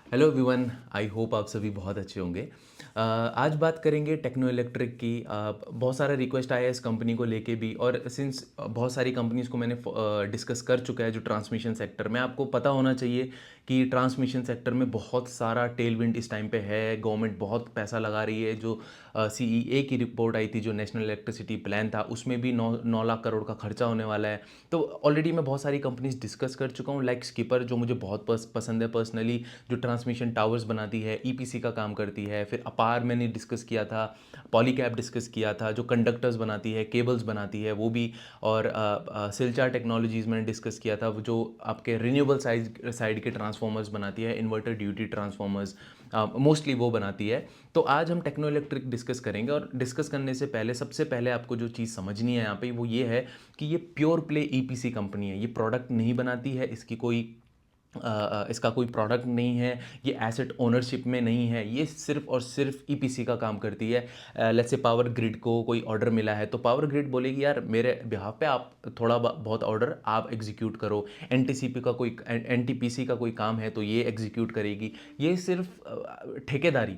Hello everyone, I hope आप सभी बहुत अच्छे होंगे। आज बात करेंगे टेक्नो इलेक्ट्रिक की। बहुत सारा रिक्वेस्ट आया है इस कंपनी को लेके भी, और सिंस बहुत सारी कंपनीज को मैंने डिस्कस कर चुका है जो ट्रांसमिशन सेक्टर में। आपको पता होना चाहिए कि ट्रांसमिशन सेक्टर में बहुत सारा टेल विंड इस टाइम पे है। गवर्नमेंट बहुत पैसा लगा रही है। जो सीईए की रिपोर्ट आई थी, जो नेशनल इलेक्ट्रिसिटी प्लान था, उसमें भी 9 लाख करोड़ का खर्चा होने वाला है। तो ऑलरेडी मैं बहुत सारी कंपनीज डिस्कस कर चुका हूँ, लाइक स्किपर जो मुझे बहुत पसंद है पर्सनली, जो ट्रांसमिशन टावर्स बनाती है, ईपीसी का काम करती है। फिर अपार मैंने डिस्कस किया था, पॉलीकैब डिस्कस किया था, जो कंडक्टर्स बनाती है, केबल्स बनाती है वो भी। और सिलचार टेक्नोलॉजीज़ मैंने डिस्कस किया था, वो जो आपके रिन्यूएबल साइड के ट्रांसफॉर्मर्स बनाती है, इन्वर्टर ड्यूटी ट्रांसफॉर्मर्स मोस्टली वो बनाती है। तो आज हम टेक्नो इलेक्ट्रिक डिस्कस करेंगे, और डिस्कस करने से पहले सबसे पहले आपको जो चीज़ समझनी है यहाँ पे वो ये है कि ये प्योर प्ले ईपीसी कंपनी है। ये प्रोडक्ट नहीं बनाती है, इसका कोई प्रोडक्ट नहीं है, ये एसेट ओनरशिप में नहीं है, ये सिर्फ और सिर्फ ईपीसी का काम करती है। लेट्स से पावर ग्रिड को कोई ऑर्डर मिला है, तो पावर ग्रिड बोलेगी यार मेरे बिहाफ पे आप थोड़ा बहुत ऑर्डर आप एग्जीक्यूट करो। एनटीसीपी का कोई एनटीपीसी का कोई काम है तो ये एग्जीक्यूट करेगी। ये सिर्फ ठेकेदारी,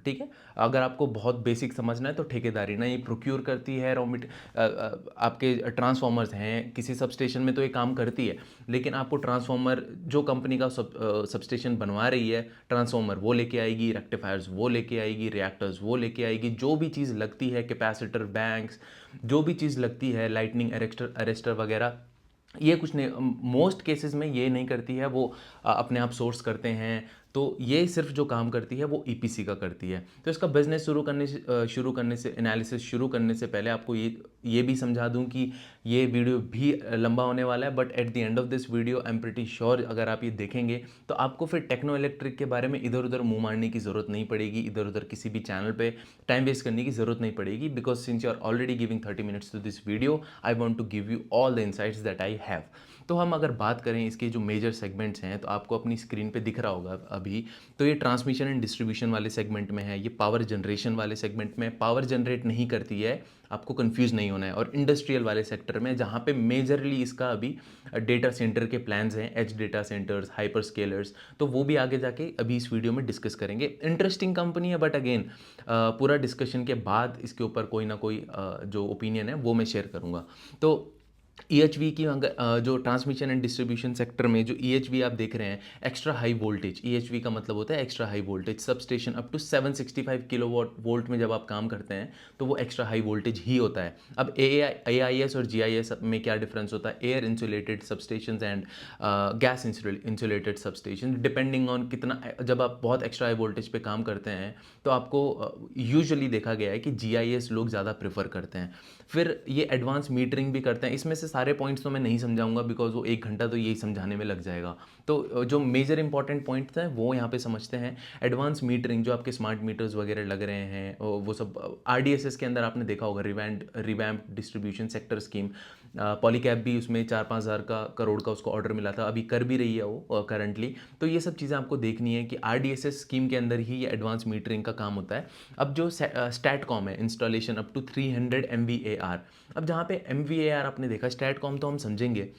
ठीक है। अगर आपको बहुत बेसिक समझना है तो ठेकेदारी ना, ये प्रोक्योर करती है आपके ट्रांसफॉर्मर्स हैं किसी सब स्टेशन में तो ये काम करती है। लेकिन आपको ट्रांसफॉर्मर जो कंपनी का सब स्टेशन बनवा रही है, ट्रांसफॉर्मर वो लेके आएगी, रेक्टिफायर्स वो लेके आएगी, रिएक्टर्स वो लेके आएगी, जो भी चीज़ लगती है, कैपेसिटर बैंक्स, जो भी चीज़ लगती है, लाइटनिंग अरेस्टर वगैरह, ये कुछ नहीं, मोस्ट केसेस में ये नहीं करती है। वो अपने आप सोर्स करते हैं। तो ये सिर्फ जो काम करती है वो ईपीसी का करती है। तो इसका बिजनेस शुरू करने से एनालिसिस शुरू करने से पहले आपको ये भी समझा दूं कि ये वीडियो भी लंबा होने वाला है, but at the end of this video I am pretty sure अगर आप ये देखेंगे तो आपको फिर टेक्नो इलेक्ट्रिक के बारे में इधर उधर मुंह मारने की ज़रूरत नहीं पड़ेगी, इधर उधर किसी भी चैनल पे टाइम वेस्ट करने की ज़रूरत नहीं पड़ेगी, because since you are already giving 30 minutes to this video, I want to give you all the insights that I have. तो हम अगर बात करें इसके जो मेजर सेगमेंट्स हैं, तो आपको अपनी स्क्रीन पे दिख रहा होगा अभी। तो ये ट्रांसमिशन एंड डिस्ट्रीब्यूशन वाले सेगमेंट में है, ये पावर जनरेशन वाले सेगमेंट में पावर जनरेट नहीं करती है, आपको कंफ्यूज नहीं होना है। और इंडस्ट्रियल वाले सेक्टर में जहाँ पे मेजरली इसका अभी डेटा सेंटर के प्लान्स हैं, edge data centres, hyper scalers, तो वो भी आगे जाके अभी इस वीडियो में डिस्कस करेंगे। इंटरेस्टिंग कंपनी है, बट अगेन पूरा डिस्कशन के बाद इसके ऊपर कोई ना कोई जो ओपिनियन है वो मैं शेयर करूँगा। तो ईएचवी की जो ट्रांसमिशन एंड डिस्ट्रीब्यूशन सेक्टर में जो ईएचवी आप देख रहे हैं, एक्स्ट्रा हाई वोल्टेज, ईएचवी का मतलब होता है extra high voltage sub station up to 765 kilowatt volt में जब आप काम करते हैं तो वो एक्स्ट्रा हाई वोल्टेज ही होता है। अब एआईएस और जीआईएस में क्या डिफरेंस होता है? Air insulated substations and gas insulated substation, depending on कितना, जब आप बहुत एक्स्ट्रा हाई वोल्टेज पे काम करते हैं तो आपको यूजुअली देखा गया है कि जीआईएस लोग ज़्यादा प्रेफर करते हैं। फिर ये एडवांस मीटरिंग भी करते हैं। इसमें से सारे पॉइंट्स तो मैं नहीं समझाऊंगा, बिकॉज वो 1 घंटा तो यही समझाने में लग जाएगा। तो जो मेजर इंपॉर्टेंट पॉइंट्स हैं वो यहाँ पे समझते हैं। एडवांस मीटरिंग, जो आपके स्मार्ट मीटर्स वगैरह लग रहे हैं, वो सब आरडीएसएस के अंदर आपने देखा होगा, revamp distribution sector scheme. Polycab भी उसमें 4-5 हज़ार का करोड़ का उसको ऑर्डर मिला था, अभी कर भी रही है वो करंटली। तो ये सब चीज़ें आपको देखनी है कि आरडीएसएस स्कीम के अंदर ही ये एडवांस मीटरिंग का काम होता है। अब जो स्टैटकॉम है, इंस्टॉलेशन अप टू 300 MVAR। अब जहाँ पे MVAR आपने देखा, स्टैटकॉम तो हम समझेंगे,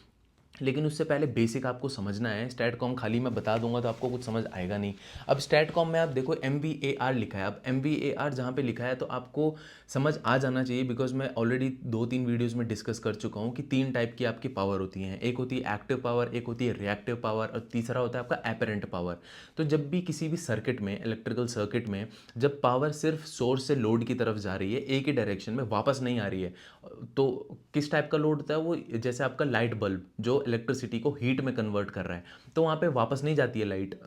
लेकिन उससे पहले बेसिक आपको समझना है। स्टैटकॉम खाली मैं बता दूंगा तो आपको कुछ समझ आएगा नहीं। अब स्टैटकॉम में आप देखो MVAR लिखा है। अब MVAR जहाँ पे लिखा है तो आपको समझ आ जाना चाहिए, बिकॉज मैं ऑलरेडी 2-3 वीडियोस में डिस्कस कर चुका हूँ कि 3 टाइप की आपकी पावर होती हैं। एक होती है एक्टिव पावर, एक होती है रिएक्टिव पावर, और तीसरा होता है आपका एपरेंट पावर। तो जब भी किसी भी सर्किट में, इलेक्ट्रिकल सर्किट में, जब पावर सिर्फ सोर्स से लोड की तरफ जा रही है, एक ही डायरेक्शन में, वापस नहीं आ रही है, तो किस टाइप का लोड होता है वो? जैसे आपका लाइट बल्ब जो इलेक्ट्रिसिटी को हीट में कन्वर्ट कर रहा है, तो वहाँ पे वापस नहीं जाती है लाइट,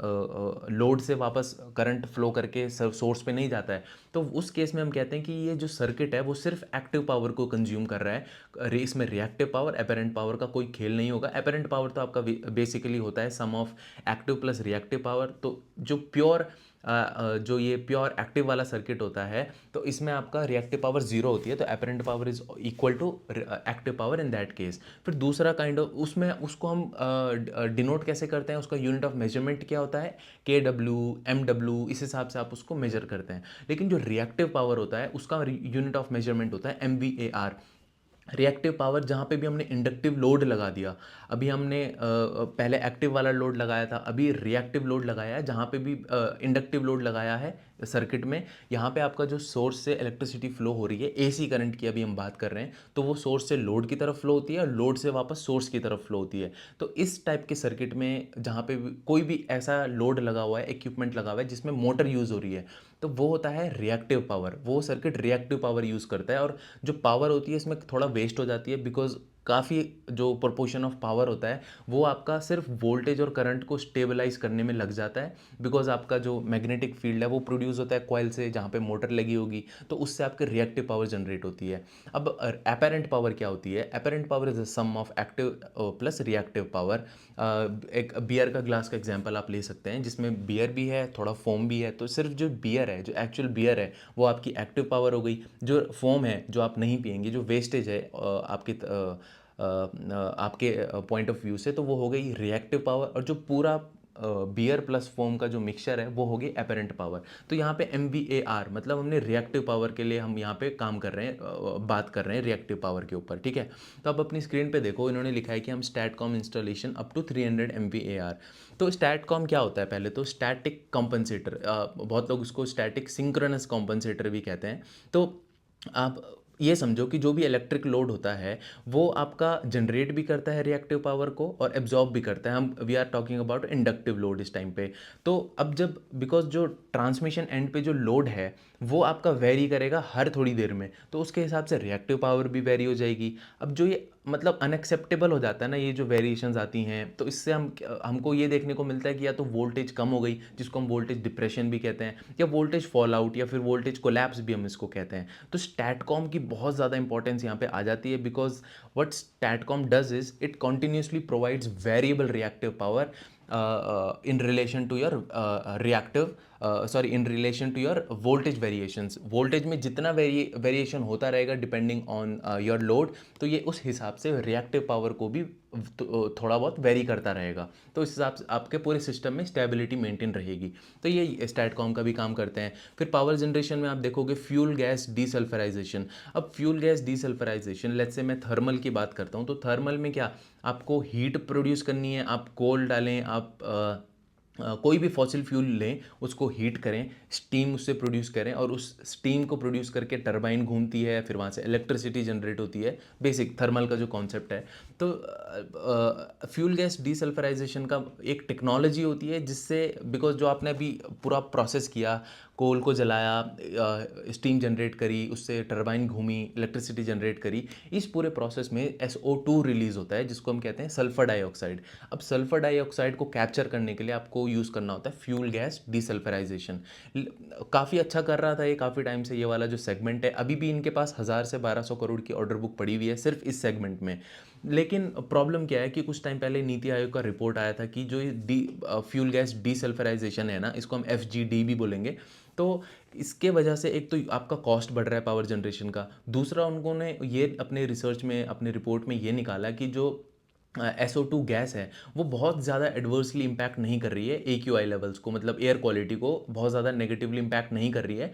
लोड से वापस करंट फ्लो करके सोर्स पे नहीं जाता है। तो उस केस में हम कहते हैं कि ये जो सर्किट है वो सिर्फ एक्टिव पावर को कंज्यूम कर रहा है। इसमें रिएक्टिव पावर, एपेरेंट पावर का कोई खेल नहीं होगा। एपेरेंट पावर तो आपका बेसिकली होता है sum of active plus reactive power. तो जो प्योर जो ये प्योर एक्टिव वाला सर्किट होता है, तो इसमें आपका रिएक्टिव पावर 0 होती है, तो apparent power is equal to active power in that case. फिर दूसरा काइंड ऑफ, उसमें उसको हम डिनोट कैसे करते हैं, उसका यूनिट ऑफ मेजरमेंट क्या होता है? KW MW, इस हिसाब से आप उसको मेजर करते हैं। लेकिन जो रिएक्टिव पावर होता है उसका यूनिट ऑफ मेजरमेंट होता है MVAR। रिएक्टिव पावर जहाँ पे भी हमने इंडक्टिव लोड लगा दिया, अभी हमने पहले एक्टिव वाला लोड लगाया था, अभी रिएक्टिव लोड लगाया है, जहाँ पे भी इंडक्टिव लोड लगाया है सर्किट में, यहाँ पे आपका जो सोर्स से इलेक्ट्रिसिटी फ्लो हो रही है, एसी करंट की अभी हम बात कर रहे हैं, तो वो सोर्स से लोड की तरफ फ्लो होती है और लोड से वापस सोर्स की तरफ फ्लो होती है। तो इस टाइप के सर्किट में जहाँ पे कोई भी ऐसा लोड लगा हुआ है, इक्विपमेंट लगा हुआ है जिसमें मोटर यूज़ हो रही है, तो वो होता है रिएक्टिव पावर। वो सर्किट रिएक्टिव पावर यूज़ करता है, और जो पावर होती है इसमें थोड़ा वेस्ट हो जाती है, बिकॉज काफ़ी जो प्रोपोर्शन ऑफ पावर होता है वो आपका सिर्फ वोल्टेज और करंट को स्टेबलाइज करने में लग जाता है, बिकॉज आपका जो मैग्नेटिक फील्ड है वो प्रोड्यूस होता है कॉइल से जहाँ पे मोटर लगी होगी, तो उससे आपके रिएक्टिव पावर जनरेट होती है। अब अपेरेंट पावर क्या होती है? Apparent power is the sum of active plus reactive power. एक बियर का ग्लास का एग्जांपल आप ले सकते हैं, जिसमें बियर भी है, थोड़ा फोम भी है, तो सिर्फ जो बियर है, जो एक्चुअल बियर है, वो आपकी एक्टिव पावर हो गई। जो फोम है जो आप नहीं पिएंगे, जो वेस्टेज है आपके पॉइंट ऑफ व्यू से, तो वो हो गई रिएक्टिव पावर। और जो पूरा बियर प्लस फोम का जो मिक्सचर है वो होगी अपेरेंट पावर। तो यहाँ पे MVAR मतलब हमने रिएक्टिव पावर के लिए हम यहाँ पे काम कर रहे हैं, बात कर रहे हैं रिएक्टिव पावर के ऊपर, ठीक है। तो अब अपनी स्क्रीन पे देखो, इन्होंने लिखा है कि हम स्टैटकॉम इंस्टॉलेशन अप टू 300 MVAR। तो स्टैटकॉम क्या होता है? पहले तो स्टैटिक कॉम्पनसेटर, बहुत लोग उसको स्टैटिक सिंक्रोनस कॉम्पनसेटर भी कहते हैं। तो आप ये समझो कि जो भी इलेक्ट्रिक लोड होता है वो आपका जनरेट भी करता है रिएक्टिव पावर को और एब्जॉर्ब भी करता है। हम we are talking about inductive load इस टाइम पे। तो अब जब बिकॉज जो ट्रांसमिशन एंड पे जो लोड है वो आपका वेरी करेगा हर थोड़ी देर में, तो उसके हिसाब से रिएक्टिव पावर भी वेरी हो जाएगी। अब जो ये मतलब अनएक्सेप्टेबल हो जाता है ना, ये जो वेरिएशंस आती हैं, तो इससे हमको ये देखने को मिलता है कि या तो वोल्टेज कम हो गई, जिसको हम वोल्टेज डिप्रेशन भी कहते हैं, या वोल्टेज फॉल आउट, या फिर वोल्टेज कोलैप्स भी हम इसको कहते हैं। तो स्टैटकॉम की बहुत ज़्यादा इंपॉर्टेंस यहाँ पे आ जाती है, because what STATCOM does is it continuously provides variable reactive power in relation to your reactive sorry in relation to your voltage variations. Voltage में जितना वेरिएशन होता रहेगा डिपेंडिंग ऑन योर लोड, तो ये उस हिसाब से रिएक्टिव पावर को भी थोड़ा बहुत वेरी करता रहेगा, तो इस हिसाब से आपके पूरे सिस्टम में स्टेबिलिटी मेंटेन रहेगी। तो ये स्टैटकॉम का भी काम करते हैं। फिर पावर जनरेशन में आप देखोगे फ्यूल गैस डीसल्फराइजेशन। अब fuel gas desulphurisation, let's say मैं थर्मल की बात करता हूँ, तो थर्मल में क्या, आपको हीट प्रोड्यूस करनी है, आप कोल डालें, आप कोई भी फॉसिल फ्यूल लें, उसको हीट करें, स्टीम उससे प्रोड्यूस करें, और उस स्टीम को प्रोड्यूस करके टरबाइन घूमती है, फिर वहाँ से इलेक्ट्रिसिटी जनरेट होती है। बेसिक थर्मल का जो कॉन्सेप्ट है। तो फ्यूल गैस डीसल्फराइजेशन का एक टेक्नोलॉजी होती है जिससे, बिकॉज जो आपने अभी पूरा प्रोसेस किया, कोल को जलाया, स्टीम जनरेट करी, उससे टरबाइन घूमी, इलेक्ट्रिसिटी जनरेट करी, इस पूरे प्रोसेस में SO2 रिलीज होता है, जिसको हम कहते हैं सल्फर डाइऑक्साइड। अब सल्फर डाइऑक्साइड को कैप्चर करने के लिए आपको यूज़ करना होता है फ्यूल गैस डीसल्फराइजेशन। काफ़ी अच्छा कर रहा था ये काफ़ी टाइम से, ये वाला जो सेगमेंट है, अभी भी इनके पास 1000 से 1200 करोड़ की ऑर्डर बुक पड़ी हुई है सिर्फ इस सेगमेंट में। लेकिन प्रॉब्लम क्या है कि कुछ टाइम पहले नीति आयोग का रिपोर्ट आया था कि जो ये फ्यूल गैस डीसल्फराइजेशन है ना, इसको हम FGD भी बोलेंगे। तो इसके वजह से एक तो आपका कॉस्ट बढ़ रहा है पावर जनरेशन का, दूसरा उन्होंने ये अपने रिसर्च में, अपने रिपोर्ट में ये निकाला कि जो SO2 गैस है वो बहुत ज़्यादा एडवर्सली इम्पैक्ट नहीं कर रही है AQI लेवल्स को, मतलब एयर क्वालिटी को बहुत ज़्यादा नेगेटिवली इम्पैक्ट नहीं कर रही है।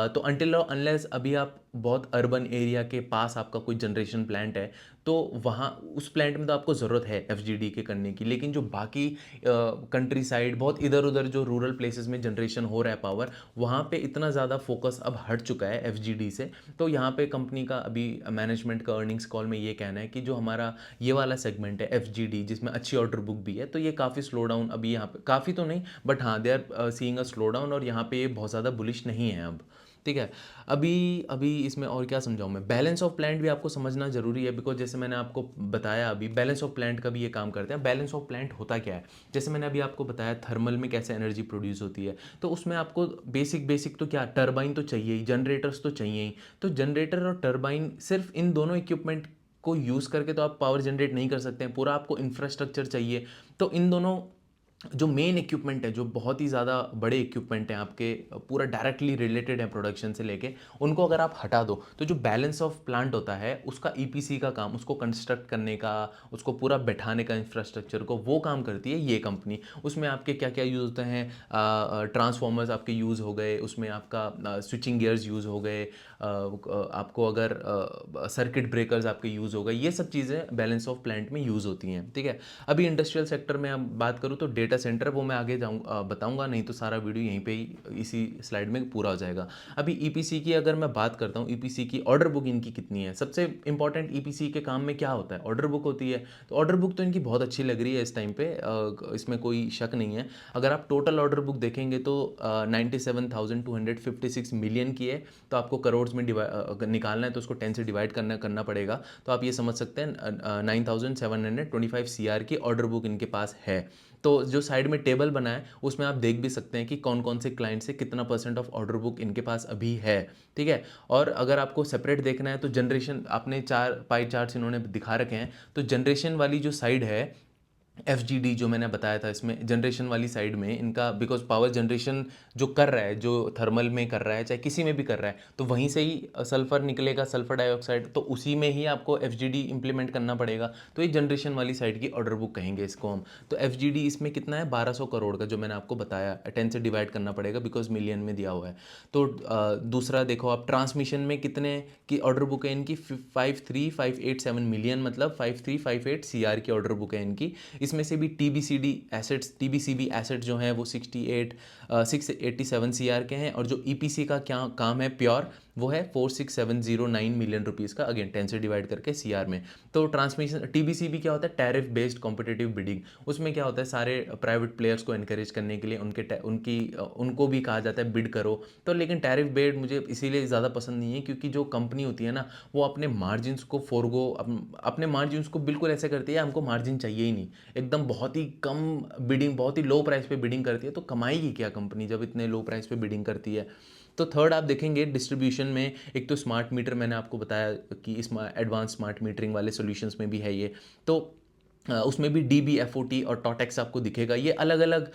तो अनटिल अनलेस अभी आप बहुत अर्बन एरिया के पास आपका कोई जनरेशन प्लांट है, तो वहाँ उस प्लांट में तो आपको ज़रूरत है FGD के करने की, लेकिन जो बाकी कंट्री साइड, बहुत इधर उधर जो रूरल प्लेसेस में जनरेशन हो रहा है पावर, वहाँ पे इतना ज़्यादा फोकस अब हट चुका है FGD से। तो यहाँ पे कंपनी का अभी मैनेजमेंट का अर्निंग्स कॉल में ये कहना है कि जो हमारा ये वाला सेगमेंट है FGD, जिसमें अच्छी ऑर्डर बुक भी है, तो ये काफ़ी स्लो डाउन अभी यहाँ पे, काफ़ी तो नहीं बट हाँ they are seeing a slow down, और यहाँ पे ये बहुत ज़्यादा बुलिश नहीं है अब, ठीक है। अभी अभी इसमें और क्या समझाऊं मैं, बैलेंस ऑफ प्लांट भी आपको समझना जरूरी है, बिकॉज जैसे मैंने आपको बताया अभी बैलेंस ऑफ प्लांट का भी ये काम करते हैं। बैलेंस ऑफ प्लांट होता क्या है, जैसे मैंने अभी आपको बताया थर्मल में कैसे एनर्जी प्रोड्यूस होती है, तो उसमें आपको बेसिक बेसिक तो क्या, टरबाइन तो चाहिए ही, जनरेटर्स तो चाहिए ही। तो जनरेटर और टरबाइन, सिर्फ इन दोनों इक्विपमेंट को यूज़ करके तो आप पावर जनरेट नहीं कर सकते हैं, पूरा आपको इंफ्रास्ट्रक्चर चाहिए। तो इन दोनों जो मेन इक्विपमेंट है, जो बहुत ही ज़्यादा बड़े इक्विपमेंट हैं आपके, पूरा डायरेक्टली रिलेटेड है प्रोडक्शन से लेके, उनको अगर आप हटा दो तो जो बैलेंस ऑफ प्लांट होता है उसका ईपीसी का काम, उसको कंस्ट्रक्ट करने का, उसको पूरा बैठाने का इंफ्रास्ट्रक्चर को, वो काम करती है ये कंपनी। उसमें आपके क्या क्या यूज़ होते हैं, ट्रांसफॉर्मर्स आपके यूज़ हो गए, उसमें आपका स्विचिंग गियर्स यूज़ हो गए, आपको अगर सर्किट ब्रेकर्स आपके यूज़ हो गए, ये सब चीज़ें बैलेंस ऑफ प्लांट में यूज़ होती हैं। ठीक है। अभी इंडस्ट्रियल सेक्टर में अब बात करूँ तो डेटा सेंटर, वो मैं आगे बताऊंगा, नहीं तो सारा वीडियो यहीं पे ही इसी स्लाइड में पूरा हो जाएगा। अभी ईपीसी की अगर मैं बात करता हूँ, ईपीसी की ऑर्डर बुक इनकी कितनी है। सबसे इंपॉर्टेंट ईपीसी के काम में क्या होता है, ऑर्डर बुक होती है। तो ऑर्डर बुक तो इनकी बहुत अच्छी लग रही है इस टाइम पे, इसमें कोई शक नहीं है। अगर आप टोटल ऑर्डर बुक देखेंगे तो 97,256 मिलियन की है। तो आपको करोड़ में निकालना है तो उसको 10 से डिवाइड करना पड़ेगा। तो आप ये समझ सकते हैं 9,725 CR की ऑर्डर बुक इनके पास है। तो जो साइड में टेबल बना है उसमें आप देख भी सकते हैं कि कौन कौन से क्लाइंट से कितना % ऑफ ऑर्डर बुक इनके पास अभी है। ठीक है। और अगर आपको सेपरेट देखना है तो जनरेशन, आपने 4 पाई चार्ट्स इन्होंने दिखा रखे हैं, तो जनरेशन वाली जो साइड है, FGD जो मैंने बताया था, इसमें जनरेशन वाली साइड में इनका, बिकॉज पावर जनरेशन जो कर रहा है, जो थर्मल में कर रहा है, चाहे किसी में भी कर रहा है, तो वहीं से ही सल्फर निकलेगा, सल्फर डाइऑक्साइड, तो उसी में ही आपको FGD इंप्लीमेंट करना पड़ेगा। तो ये जनरेशन वाली साइड की ऑर्डर बुक कहेंगे इसको हम। तो FGD इसमें कितना है, 1200 करोड़ का, जो मैंने आपको बताया, 10 से डिवाइड करना पड़ेगा बिकॉज मिलियन में दिया हुआ है। तो दूसरा देखो आप, ट्रांसमिशन में कितने की ऑर्डर बुक है इनकी, 53,587 मिलियन, मतलब 5358 CR की ऑर्डर बुक है इनकी। इसमें से भी टीबीसीबी एसेट्स जो हैं वो 687 CR के हैं, और जो ईपीसी का क्या काम है प्योर, वो है 46,709 मिलियन रुपीज़ का, अगेन 10 से डिवाइड करके CR में। तो ट्रांसमिशन टीबीसीबी क्या होता है, टैरिफ बेस्ड कॉम्पिटिटिव बिडिंग। उसमें क्या होता है, सारे प्राइवेट प्लेयर्स को एनकरेज करने के लिए उनको भी कहा जाता है बिड करो। तो लेकिन टैरिफ बेस्ड मुझे इसीलिए ज़्यादा पसंद नहीं है, क्योंकि जो कंपनी होती है ना, वो अपने मार्जिन्स को अपने मार्जिन्स को बिल्कुल ऐसे करती है, हमको मार्जिन चाहिए ही नहीं, एकदम बहुत ही कम बिडिंग, बहुत ही लो प्राइस पे बिडिंग करती है। तो कमाएगी क्या कंपनी जब इतने लो प्राइस पे बिडिंग करती है। तो थर्ड आप देखेंगे डिस्ट्रीब्यूशन में, एक तो स्मार्ट मीटर, मैंने आपको बताया कि इस एडवांस स्मार्ट मीटरिंग वाले सॉल्यूशंस में भी है ये। तो उसमें भी DBFOT और टॉटेक्स आपको दिखेगा। ये अलग अलग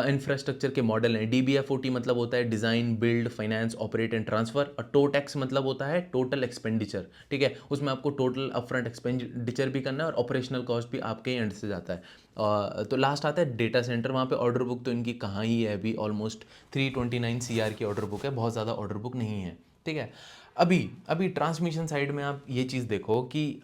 इंफ्रास्ट्रक्चर के मॉडल हैं। DBFOT मतलब होता है design, build, finance, operate and transfer, और टोटेक्स मतलब होता है टोटल एक्सपेंडिचर। ठीक है। उसमें आपको टोटल अपफ्रंट एक्सपेंडिचर भी करना है और ऑपरेशनल कॉस्ट भी आपके एंड से जाता है। तो लास्ट आता है डेटा सेंटर। वहाँ पे ऑर्डर बुक तो इनकी कहाँ ही है, अभी ऑलमोस्ट 329 CR की ऑर्डर बुक है, बहुत ज़्यादा ऑर्डर बुक नहीं है। ठीक है। अभी अभी ट्रांसमिशन साइड में आप ये चीज़ देखो कि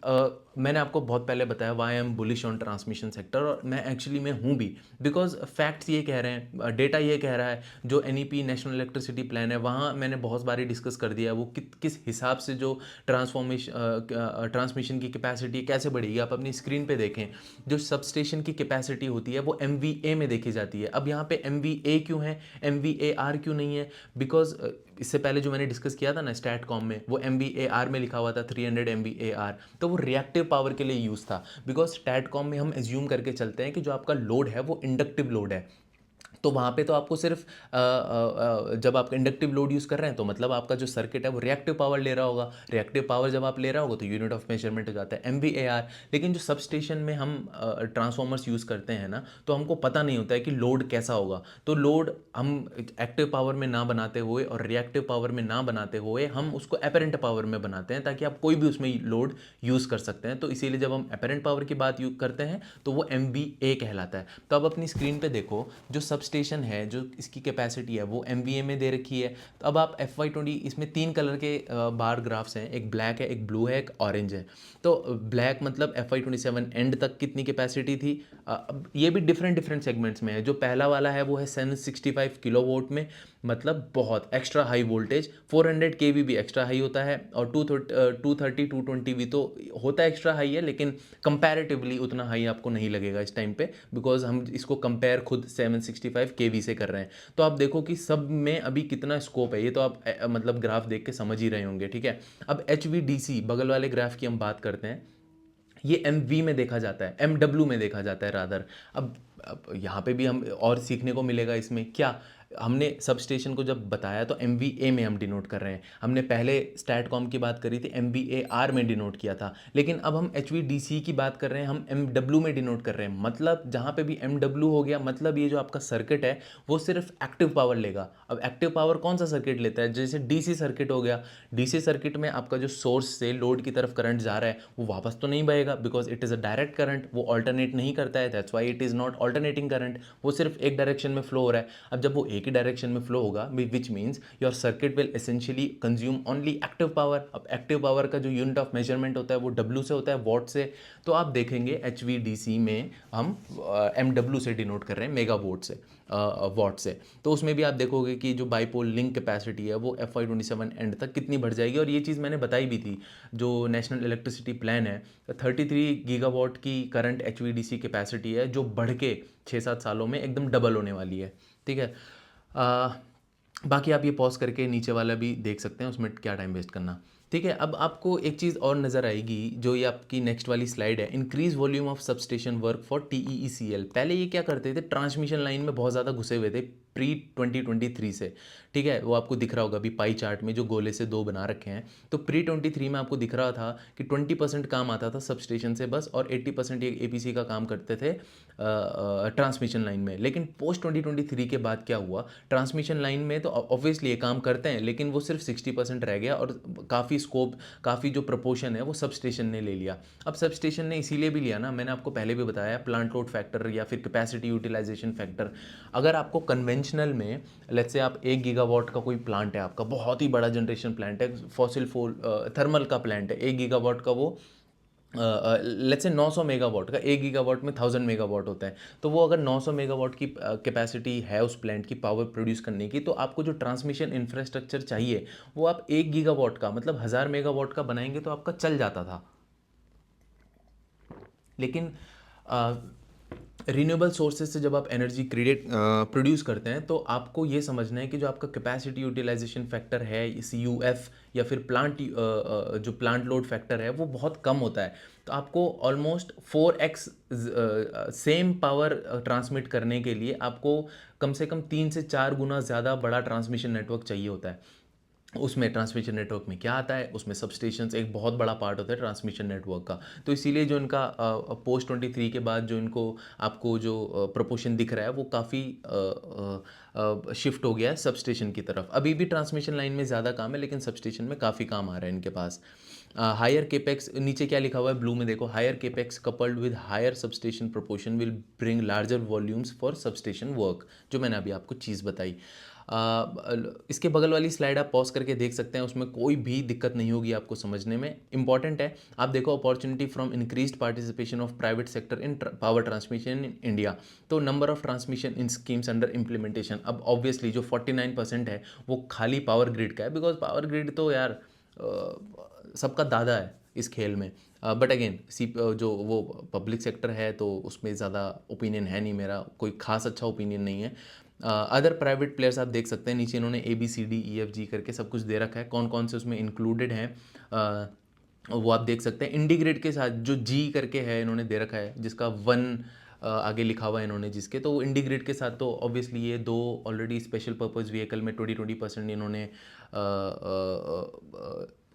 मैंने आपको बहुत पहले बताया why am bullish on transmission sector, और मैं एक्चुअली में हूँ भी, बिकॉज फैक्ट्स ये कह रहे हैं, डेटा ये कह रहा है, जो NEP नेशनल इलेक्ट्रिसिटी प्लान है, वहाँ मैंने बहुत बारी डिस्कस कर दिया है, वो किस हिसाब से जो ट्रांसमिशन की कैपेसिटी कैसे बढ़ेगी। आप अपनी स्क्रीन पे देखें, जो सब की कैपेसिटी होती है वो MVA में देखी जाती है। अब यहाँ पे MVA क्यों है, MVAR क्यों नहीं है, बिकॉज इससे पहले जो मैंने डिस्कस किया था ना स्टैटकॉम में, वो MVAR में लिखा हुआ था 300 MVAR, तो वो रिएक्टिव पावर के लिए यूज़ था। बिकॉज स्टैटकॉम में हम एज्यूम करके चलते हैं कि जो आपका लोड है वो इंडक्टिव लोड है। तो वहाँ पे तो आपको सिर्फ जब आप इंडक्टिव लोड यूज़ कर रहे हैं तो मतलब आपका जो सर्किट है वो रिएक्टिव पावर ले रहा होगा। रिएक्टिव पावर जब आप ले रहा होगा तो यूनिट ऑफ मेजरमेंट हो जाता है MVAR। लेकिन जो सब स्टेशन में हम ट्रांसफॉर्मर्स यूज़ करते हैं ना, तो हमको पता नहीं होता है कि लोड कैसा होगा। तो लोड हम एक्टिव पावर में ना बनाते हुए और रिएक्टिव पावर में ना बनाते हुए हम उसको एपरेंट पावर में बनाते हैं, ताकि आप कोई भी उसमें लोड यूज़ कर सकते हैं। तो इसीलिए जब हम एपरेंट पावर की बात यूज करते हैं तो वो MVA कहलाता है। तो अब अपनी स्क्रीन पे देखो, जो सब स्टेशन है, जो इसकी कैपेसिटी है वो MVA में दे रखी है। तो अब आप FY20, इसमें 3 कलर के बार ग्राफ्स हैं, एक ब्लैक है, एक ब्लू है, एक ऑरेंज है। तो ब्लैक मतलब FY27 एंड तक कितनी कैपेसिटी थी। अब ये भी डिफरेंट डिफरेंट सेगमेंट्स में है। जो पहला वाला है वो है 765 किलोवोल्ट में, मतलब बहुत एक्स्ट्रा हाई वोल्टेज। 400 kV भी एक्स्ट्रा हाई होता है, और 230 220 भी तो होता है एक्स्ट्रा हाई है, लेकिन कंपैरेटिवली उतना हाई आपको नहीं लगेगा इस टाइम पे, बिकॉज हम इसको कंपेयर खुद 765 kV से कर रहे हैं। तो आप देखो कि सब में अभी कितना स्कोप है, ये तो आप मतलब ग्राफ देख के समझ ही रहे होंगे। ठीक है। अब HVDC बगल वाले ग्राफ की हम बात करते हैं। ये MV में देखा जाता है, MW में देखा जाता है रादर। अब यहाँ पे भी हम और सीखने को मिलेगा इसमें क्या, हमने सब स्टेशन को जब बताया तो MVA में हम डिनोट कर रहे हैं, हमने पहले स्टैटकॉम की बात करी थी MVAR में डिनोट किया था, लेकिन अब हम HVDC की बात कर रहे हैं, हम MW में डिनोट कर रहे हैं। मतलब जहाँ पे भी MW हो गया, मतलब ये जो आपका सर्किट है वो सिर्फ एक्टिव पावर लेगा। अब एक्टिव पावर कौन सा सर्किट लेता है? जैसे DC सर्किट हो गया, DC सर्किट में आपका जो सोर्स से लोड की तरफ करंट जा रहा है वो वापस तो नहीं बहेगा, because it is a direct current, वो ऑल्टरनेट नहीं करता है, that's why it is not alternating current, वो सिर्फ एक डायरेक्शन में फ्लो हो रहा है। अब जब वो एक ही डायरेक्शन में फ्लो होगा, which means your circuit will essentially consume only active power. अब एक्टिव पावर का जो यूनिट ऑफ मेजरमेंट होता है वो W से होता है, वॉट से। तो आप देखेंगे HVDC में हम MW से डिनोट कर रहे हैं, मेगा वोट से, वॉट से। तो उसमें भी आप देखोगे कि जो बाईपोल लिंक कैपेसिटी है वो FY27 एंड तक कितनी बढ़ जाएगी। और ये चीज़ मैंने बताई भी थी, जो नेशनल इलेक्ट्रिसिटी प्लान है, 33 गीगावाट की करंट HVDC कैपेसिटी है, जो बढ़ के 6-7 सालों में एकदम डबल होने वाली है। ठीक है। बाकी आप ये पॉज करके नीचे वाला भी देख सकते हैं, उसमें क्या टाइम वेस्ट करना। ठीक है। अब आपको एक चीज़ और नज़र आएगी, जो ये आपकी नेक्स्ट वाली स्लाइड है, increase volume of substation work for TEECL। पहले ये क्या करते थे, ट्रांसमिशन लाइन में बहुत ज़्यादा घुसे हुए थे प्री 2023 से। ठीक है, वो आपको दिख रहा होगा अभी पाई चार्ट में जो गोले से दो बना रखे हैं। तो प्री 23 में आपको दिख रहा था कि 20% काम आता था सब स्टेशन से बस, और 80% ये APC का काम करते थे ट्रांसमिशन लाइन में। लेकिन पोस्ट 2023 के बाद क्या हुआ, ट्रांसमिशन लाइन में तो ऑब्वियसली ये काम करते हैं, लेकिन वो सिर्फ 60% रह गया, और काफ़ी स्कोप, काफ़ी जो प्रपोर्शन है वो सब स्टेशन ने ले लिया। अब सब स्टेशन ने इसीलिए भी लिया ना, मैंने आपको पहले भी बताया, प्लांट लोड फैक्टर या फिर कैपेसिटी यूटिलाइजेशन फैक्टर। अगर आपको कन्वेंशनल में, लेट्स से आप 1 गीगावाट का कोई प्लांट है आपका, बहुत ही बड़ा जनरेशन प्लांट है, फॉसिल फोल थर्मल का प्लांट है, 1 गीगावाट का वो, लेट्स से 900 मेगावाट का, 1 गीगावाट में 1000 मेगावाट होता है। तो वो अगर 900 मेगावाट की कैपेसिटी है उस प्लांट की पावर प्रोड्यूस करने की, तो आपको जो ट्रांसमिशन इंफ्रास्ट्रक्चर चाहिए वो आप 1 गीगावाट का, मतलब 1000 मेगावाट का बनाएंगे तो आपका चल जाता था। लेकिन रीन्यूएबल सोर्सेज से जब आप एनर्जी क्रिएट प्रोड्यूस करते हैं, तो आपको ये समझना है कि जो आपका कैपेसिटी यूटिलाइजेशन फैक्टर है, CUF, या फिर जो प्लांट लोड फैक्टर है वो बहुत कम होता है। तो आपको almost 4x same power transmit करने के लिए आपको कम से कम 3 से 4 गुना ज़्यादा बड़ा ट्रांसमिशन नेटवर्क चाहिए होता है। उसमें ट्रांसमिशन नेटवर्क में क्या आता है, उसमें सबस्टेशंस एक बहुत बड़ा पार्ट होता है ट्रांसमिशन नेटवर्क का। तो इसीलिए जो इनका पोस्ट 23 के बाद जो इनको आपको जो प्रोपोर्शन दिख रहा है वो काफ़ी शिफ्ट हो गया है सबस्टेशन की तरफ। अभी भी ट्रांसमिशन लाइन में ज़्यादा काम है, लेकिन सबस्टेशन में काफ़ी काम आ रहा है इनके पास। हायर केपेक्स, नीचे क्या लिखा हुआ है ब्लू में देखो, higher capex coupled with higher substation proportion will bring larger volumes for substation work, जो मैंने अभी आपको चीज़ बताई। इसके बगल वाली स्लाइड आप पॉज करके देख सकते हैं, उसमें कोई भी दिक्कत नहीं होगी आपको समझने में, इंपॉर्टेंट है। आप देखो, opportunity from increased participation of private sector in power transmission in India. तो number of transmission in schemes under implementation, अब ऑब्वियसली जो 49% है वो खाली पावर ग्रिड का है, बिकॉज पावर ग्रिड तो यार सबका दादा है इस खेल में। बट अगेन जो वो पब्लिक सेक्टर है तो उसमें ज़्यादा ओपिनियन है नहीं मेरा, कोई खास अच्छा ओपिनियन नहीं है। अदर प्राइवेट प्लेयर्स आप देख सकते हैं नीचे, इन्होंने ABCDEFG करके सब कुछ दे रखा है, कौन कौन से उसमें इंक्लूडेड हैं वो आप देख सकते हैं। इंटीग्रेट के साथ जो G करके है इन्होंने दे रखा है, जिसका 1 आगे लिखा हुआ है इन्होंने जिसके, तो इंटीग्रेट के साथ तो ऑब्वियसली ये दो ऑलरेडी स्पेशल पर्पज़ व्हीकल में 20% इन्होंने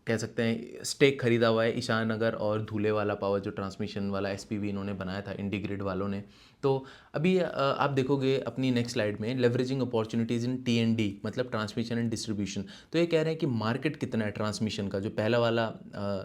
कह सकते हैं स्टेक खरीदा हुआ है, ईशान नगर और धूले वाला पावर जो ट्रांसमिशन वाला SPV इन्होंने बनाया था इंटीग्रेट वालों ने। तो अभी आप देखोगे अपनी नेक्स्ट स्लाइड में, लेवरेजिंग अपॉर्चुनिटीज़ इन TND, मतलब ट्रांसमिशन एंड डिस्ट्रीब्यूशन। तो ये कह रहे हैं कि मार्केट कितना है ट्रांसमिशन का, जो पहला वाला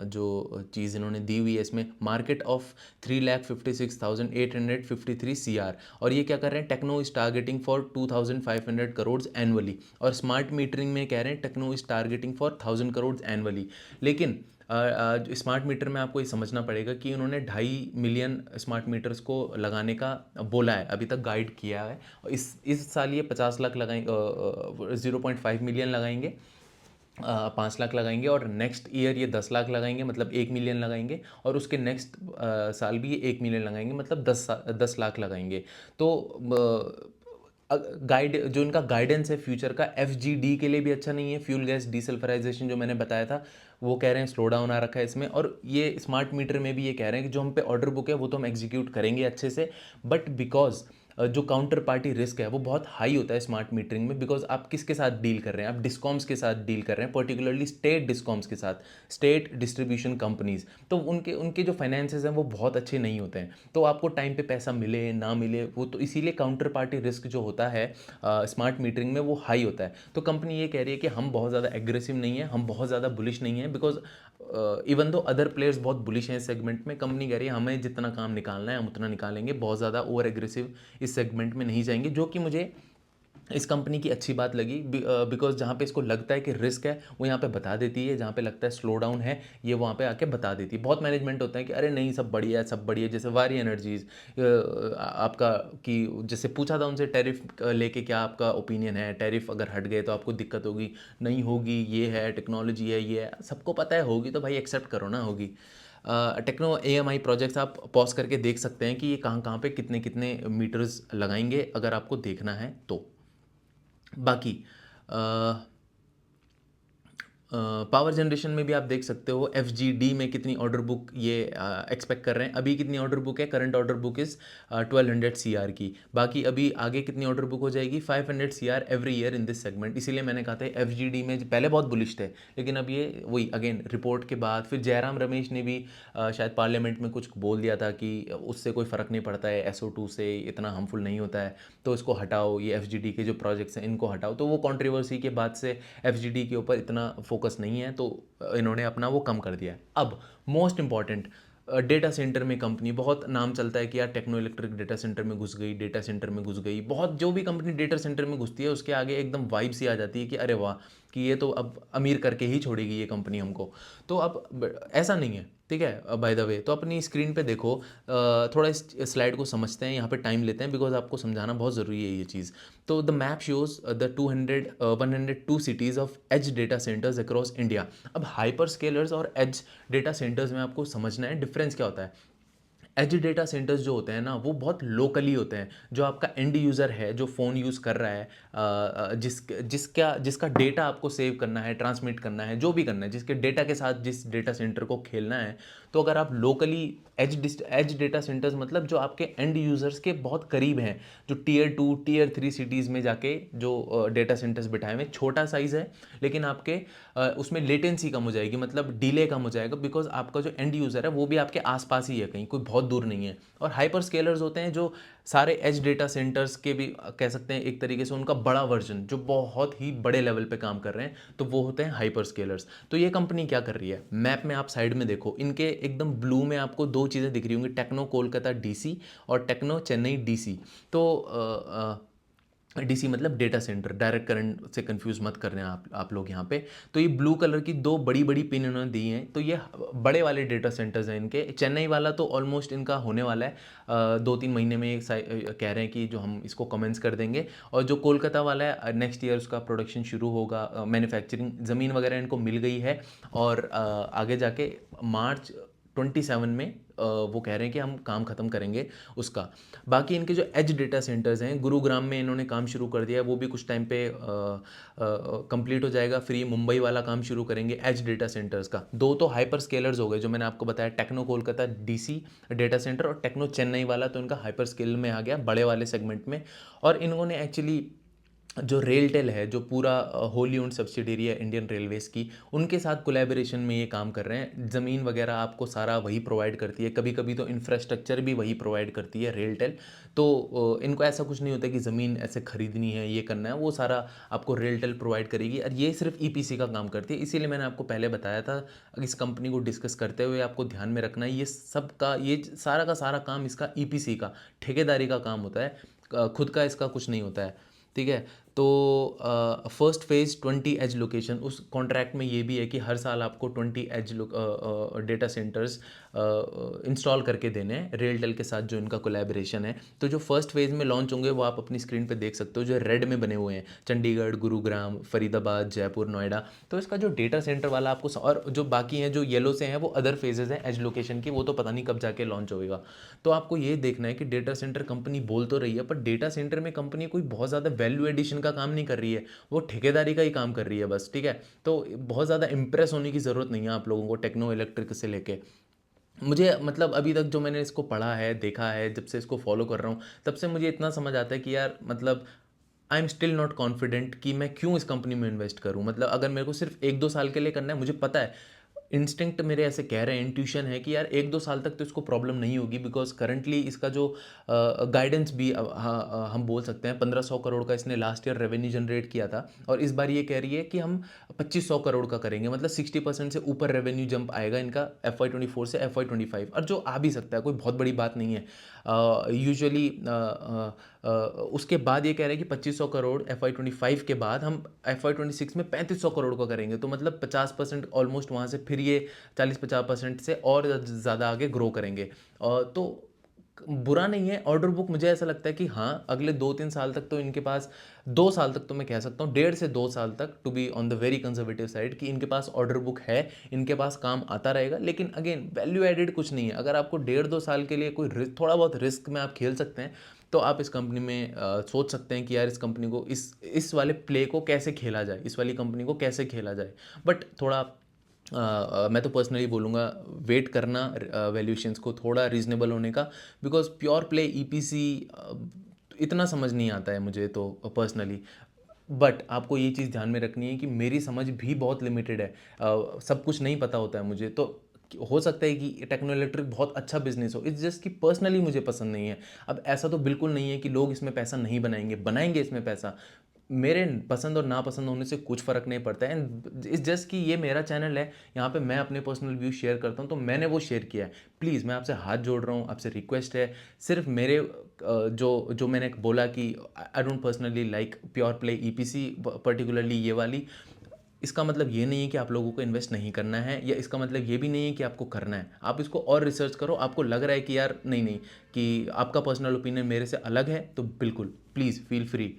जो चीज़ इन्होंने दी हुई है इसमें, मार्केट ऑफ 3,56,853 CR, और ये क्या कर रहे हैं, Techno is targeting for 2,500 crore annually, और स्मार्ट मीटरिंग में कह रहे हैं Techno is targeting for 1,000 crore annually. लेकिन स्मार्ट मीटर में आपको ये समझना पड़ेगा कि उन्होंने 2.5 मिलियन स्मार्ट मीटर्स को लगाने का बोला है, अभी तक गाइड किया है। और इस साल ये 50 लाख लगाएंगे, 0.5 मिलियन लगाएंगे, 5 लाख लगाएंगे, और नेक्स्ट ईयर ये 10 लाख लगाएंगे, मतलब 1 मिलियन लगाएंगे, और उसके नेक्स्ट साल भी ये 1 मिलियन लगाएंगे, मतलब 10 लाख लगाएंगे। तो गाइड जो इनका गाइडेंस है फ्यूचर का, FGD के लिए भी अच्छा नहीं है, फ्यूल गैस डीसल्फराइजेशन जो मैंने बताया था, वो कह रहे हैं स्लो डाउन आ रखा है इसमें। और ये स्मार्ट मीटर में भी ये कह रहे हैं कि जो हम पे ऑर्डर बुक है वो तो हम एग्जीक्यूट करेंगे अच्छे से, बट बिकॉज जो काउंटर पार्टी रिस्क है वो बहुत हाई होता है स्मार्ट मीटरिंग में, बिकॉज आप किसके साथ डील कर रहे हैं, आप डिस्कॉम्स के साथ डील कर रहे हैं, पर्टिकुलरली स्टेट डिस्कॉम्स के साथ, स्टेट डिस्ट्रीब्यूशन कंपनीज। तो उनके उनके जो फाइनेंसेस हैं वो बहुत अच्छे नहीं होते हैं, तो आपको टाइम पे पैसा मिले ना मिले वो, तो इसीलिए काउंटर पार्टी रिस्क जो होता है स्मार्ट मीटरिंग में वो हाई होता है। तो कंपनी ये कह रही है कि हम बहुत ज़्यादा एग्रेसिव नहीं है, हम बहुत ज़्यादा बुलिश नहीं है, because even though other players बहुत बुलिश हैं इस सेगमेंट में, कंपनी कह रही है हमें जितना काम निकालना है हम उतना निकालेंगे, बहुत ज़्यादा ओवर एग्रेसिव इस सेगमेंट में नहीं जाएंगे, जो कि मुझे इस कंपनी की अच्छी बात लगी। बिकॉज जहाँ पे इसको लगता है कि रिस्क है वो यहाँ पे बता देती है, जहाँ पे लगता है स्लो डाउन है ये वहाँ पे आके बता देती है। बहुत मैनेजमेंट होता है कि अरे नहीं सब बढ़िया है सब बढ़िया है, जैसे वारी एनर्जीज आपका कि जैसे पूछा था उनसे टैरिफ लेके क्या आपका ओपिनियन है, टैरिफ अगर हट गए तो आपको दिक्कत होगी, नहीं होगी, ये है टेक्नोलॉजी है, ये है, सबको पता है होगी तो भाई एक्सेप्ट करो ना, होगी। टेक्नो AMI प्रोजेक्ट्स आप पॉज करके देख सकते हैं कि ये कहाँ कहाँ पे कितने कितने मीटर्स लगाएंगे अगर आपको देखना है तो। बाकी पावर जनरेशन में भी आप देख सकते हो FGD में कितनी ऑर्डर बुक ये एक्सपेक्ट कर रहे हैं। अभी कितनी ऑर्डर बुक है, current order book is 1200 CR की। बाकी अभी आगे कितनी ऑर्डर बुक हो जाएगी, 500 CR every year in this segment. इसीलिए मैंने कहा था FGD में पहले बहुत बुलिश थे, लेकिन अब ये वही अगेन रिपोर्ट के बाद फिर जयराम रमेश ने भी शायद पार्लियामेंट में कुछ बोल दिया था कि उससे कोई फ़र्क नहीं पड़ता है, SO2 से इतना हार्मफुल नहीं होता है, तो इसको हटाओ, ये FGD के जो प्रोजेक्ट्स हैं इनको हटाओ। तो वो कंट्रोवर्सी के बाद से FGD के ऊपर इतना फोकस नहीं है, तो इन्होंने अपना वो कम कर दिया है। अब मोस्ट इंपॉर्टेंट, डेटा सेंटर में कंपनी बहुत नाम चलता है कि यार टेक्नो इलेक्ट्रिक डेटा सेंटर में घुस गई, डेटा सेंटर में घुस गई, बहुत जो भी कंपनी डेटा सेंटर में घुसती है उसके आगे एकदम वाइब सी आ जाती है कि अरे वाह कि ये तो अब अमीर करके ही छोड़ेगी ये कंपनी हमको। तो अब ऐसा नहीं है, ठीक है। बाय द वे तो अपनी स्क्रीन पे देखो, थोड़ा इस स्लाइड को समझते हैं, यहाँ पे टाइम लेते हैं बिकॉज आपको समझाना बहुत ज़रूरी है ये चीज़। तो the map shows the 102 cities of edge data centres across India. अब हाइपर स्केलर्स और एज डेटा सेंटर्स में आपको समझना है डिफरेंस क्या होता है। एज डेटा सेंटर्स जो होते हैं ना वो बहुत लोकली होते हैं, जो आपका एंड यूज़र है जो फ़ोन यूज़ कर रहा है, जिसका डेटा आपको सेव करना है, ट्रांसमिट करना है, जो भी करना है, जिसके डेटा के साथ जिस डेटा सेंटर को खेलना है। तो अगर आप लोकली एज डेटा सेंटर्स मतलब जो आपके एंड यूज़र्स के बहुत करीब हैं, जो Tier 2 Tier 3 सिटीज़ में जाके जो डेटा सेंटर्स बिठाए हुए, छोटा साइज़ है लेकिन आपके उसमें लेटेंसी कम हो जाएगी, मतलब डिले कम हो जाएगा, बिकॉज आपका जो एंड यूज़र है वो भी आपके आसपास ही है, कहीं कोई बहुत दूर नहीं है। और हाइपर स्केलर्स होते हैं जो सारे एज डेटा सेंटर्स के भी कह सकते हैं एक तरीके से उनका बड़ा वर्जन, जो बहुत ही बड़े लेवल पे काम कर रहे हैं, तो वो होते हैं हाइपर स्केलर्स। तो ये कंपनी क्या कर रही है, मैप में आप साइड में देखो, इनके एकदम ब्लू में आपको दो चीज़ें दिख रही होंगी, टेक्नो कोलकाता DC और टेक्नो चेन्नई DC। तो DC मतलब डेटा सेंटर, डायरेक्ट करंट से कंफ्यूज मत कर रहे हैं आप लोग यहाँ पे। तो ये ब्लू कलर की दो बड़ी बड़ी पिन इन्होंने दी हैं, तो ये बड़े वाले डेटा सेंटर्स हैं इनके। चेन्नई वाला तो ऑलमोस्ट इनका होने वाला है, 2-3 महीने में कह रहे हैं कि जो हम इसको कमेंस कर देंगे। और जो कोलकाता वाला है नेक्स्ट ईयर उसका प्रोडक्शन शुरू होगा, मैन्युफैक्चरिंग ज़मीन वगैरह इनको मिल गई है, और आगे जाके March 27 में वो कह रहे हैं कि हम काम ख़त्म करेंगे उसका। बाकी इनके जो एज डेटा सेंटर्स हैं, गुरुग्राम में इन्होंने काम शुरू कर दिया है, वो भी कुछ टाइम पे कंप्लीट हो जाएगा फ्री। मुंबई वाला काम शुरू करेंगे एज डेटा सेंटर्स का। दो तो हाइपर स्केलर्स हो गए जो मैंने आपको बताया, Techno Kolkata DC data centre, और टेक्नो चेन्नई वाला तो इनका हाइपर स्केल में आ गया, बड़े वाले सेगमेंट में। और इन्होंने एक्चुअली जो रेलटेल है, जो पूरा होली ओन्ड सब्सिडियरी है इंडियन रेलवेज़ की, उनके साथ कोलैबोरेशन में ये काम कर रहे हैं। ज़मीन वगैरह आपको सारा वही प्रोवाइड करती है, कभी कभी तो इंफ्रास्ट्रक्चर भी वही प्रोवाइड करती है रेलटेल। तो इनको ऐसा कुछ नहीं होता कि ज़मीन ऐसे खरीदनी है, ये करना है, वो सारा आपको रेलटेल प्रोवाइड करेगी। और ये सिर्फ EPC का काम करती है, इसीलिए मैंने आपको पहले बताया था इस कंपनी को डिस्कस करते हुए आपको ध्यान में रखना है, ये सब का ये सारा का सारा काम इसका EPC का, ठेकेदारी का काम होता है, खुद का इसका कुछ नहीं होता है, ठीक है। तो फर्स्ट फेज़ 20 एज लोकेशन, उस कॉन्ट्रैक्ट में ये भी है कि हर साल आपको 20 एज डेटा सेंटर्स इंस्टॉल करके देने हैं रेलटेल के साथ, जो इनका कोलैबोरेशन है। तो जो फर्स्ट फेज़ में लॉन्च होंगे वो आप अपनी स्क्रीन पे देख सकते हो, जो रेड में बने हुए हैं, चंडीगढ़, गुरुग्राम, फरीदाबाद, जयपुर, नोएडा। तो इसका जो डेटा सेंटर वाला आपको और जो बाकी हैं जो येलो से हैं वो अदर फेजेज़ हैं एज लोकेशन की, वो तो पता नहीं कब जाके लॉन्च होएगा। तो आपको ये देखना है कि डेटा सेंटर कंपनी बोल तो रही है, पर डेटा सेंटर में कंपनी कोई बहुत ज़्यादा वैल्यू एडिशन का काम नहीं कर रही है, वो ठेकेदारी का ही काम कर रही है बस, ठीक है। तो बहुत ज़्यादा इंप्रेस होने की ज़रूरत नहीं है आप लोगों को टेक्नो इलेक्ट्रिक से लेके। मुझे मतलब अभी तक जो मैंने इसको पढ़ा है, देखा है, जब से इसको फ़ॉलो कर रहा हूँ, तब से मुझे इतना समझ आता है कि यार मतलब I am still not confident कि मैं क्यों इस कंपनी में इन्वेस्ट करूँ। मतलब अगर मेरे को सिर्फ 1-2 साल के लिए करना है, मुझे पता है, इंस्टिंक्ट मेरे ऐसे कह रहे हैं, इंट्यूशन है कि यार 1-2 साल तक तो इसको प्रॉब्लम नहीं होगी, बिकॉज़ करंटली इसका जो गाइडेंस भी हम बोल सकते हैं 1500 करोड़ का इसने लास्ट ईयर रेवेन्यू जनरेट किया था, और इस बार ये कह रही है कि हम 2500 करोड़ का करेंगे, मतलब 60% से ऊपर रेवेन्यू जंप आएगा इनका FY 24 से FY 25, और जो आ भी सकता है, कोई बहुत बड़ी बात नहीं है। यूजुअली उसके बाद ये कह रहे हैं कि 2500 करोड़ FY 25 के बाद हम FY 26 में 3500 करोड़ का करेंगे, तो मतलब 50% ऑलमोस्ट वहाँ से फिर ये 40-50% से और ज़्यादा आगे ग्रो करेंगे। तो बुरा नहीं है ऑर्डर बुक। मुझे ऐसा लगता है कि हाँ, अगले 2-3 साल तक तो इनके पास, 2 साल तक तो मैं कह सकता हूँ, 1.5 से 2 साल तक, to be on the very conservative side, कि इनके पास ऑर्डर बुक है, इनके पास काम आता रहेगा। लेकिन अगेन वैल्यू एडेड कुछ नहीं है। अगर आपको 1.5-2 साल के लिए कोई थोड़ा बहुत रिस्क में आप खेल सकते हैं, तो आप इस कंपनी में सोच सकते हैं कि यार इस कंपनी को, इस वाले प्ले को कैसे खेला जाए, इस वाली कंपनी को कैसे खेला जाए। बट थोड़ा मैं तो पर्सनली बोलूँगा, वेट करना वैल्यूएशंस को थोड़ा रीज़नेबल होने का, बिकॉज़ प्योर प्ले ईपीसी इतना समझ नहीं आता है मुझे तो पर्सनली। बट आपको ये चीज़ ध्यान में रखनी है कि मेरी समझ भी बहुत लिमिटेड है, सब कुछ नहीं पता होता है मुझे। तो हो सकता है कि टेक्नो इलेक्ट्रिक बहुत अच्छा बिजनेस हो, इट्स जस्ट कि पर्सनली मुझे पसंद नहीं है। अब ऐसा तो बिल्कुल नहीं है कि लोग इसमें पैसा नहीं बनाएंगे, बनाएंगे इसमें पैसा। मेरे पसंद और नापसंद होने से कुछ फ़र्क नहीं पड़ता है, एंड इट्स जस्ट कि ये मेरा चैनल है, यहाँ पे मैं अपने पर्सनल व्यू शेयर करता हूँ, तो मैंने वो शेयर किया है। प्लीज़ मैं आपसे हाथ जोड़ रहा हूँ, आपसे रिक्वेस्ट है, सिर्फ मेरे जो जो मैंने बोला कि I don't personally like pure play EPC, particularly ये वाली, इसका मतलब ये नहीं है कि आप लोगों को इन्वेस्ट नहीं करना है, या इसका मतलब ये भी नहीं है कि आपको करना है। आप इसको और रिसर्च करो, आपको लग रहा है कि यार नहीं नहीं, कि आपका पर्सनल ओपिनियन मेरे से अलग है, तो बिल्कुल प्लीज़ फील फ्री।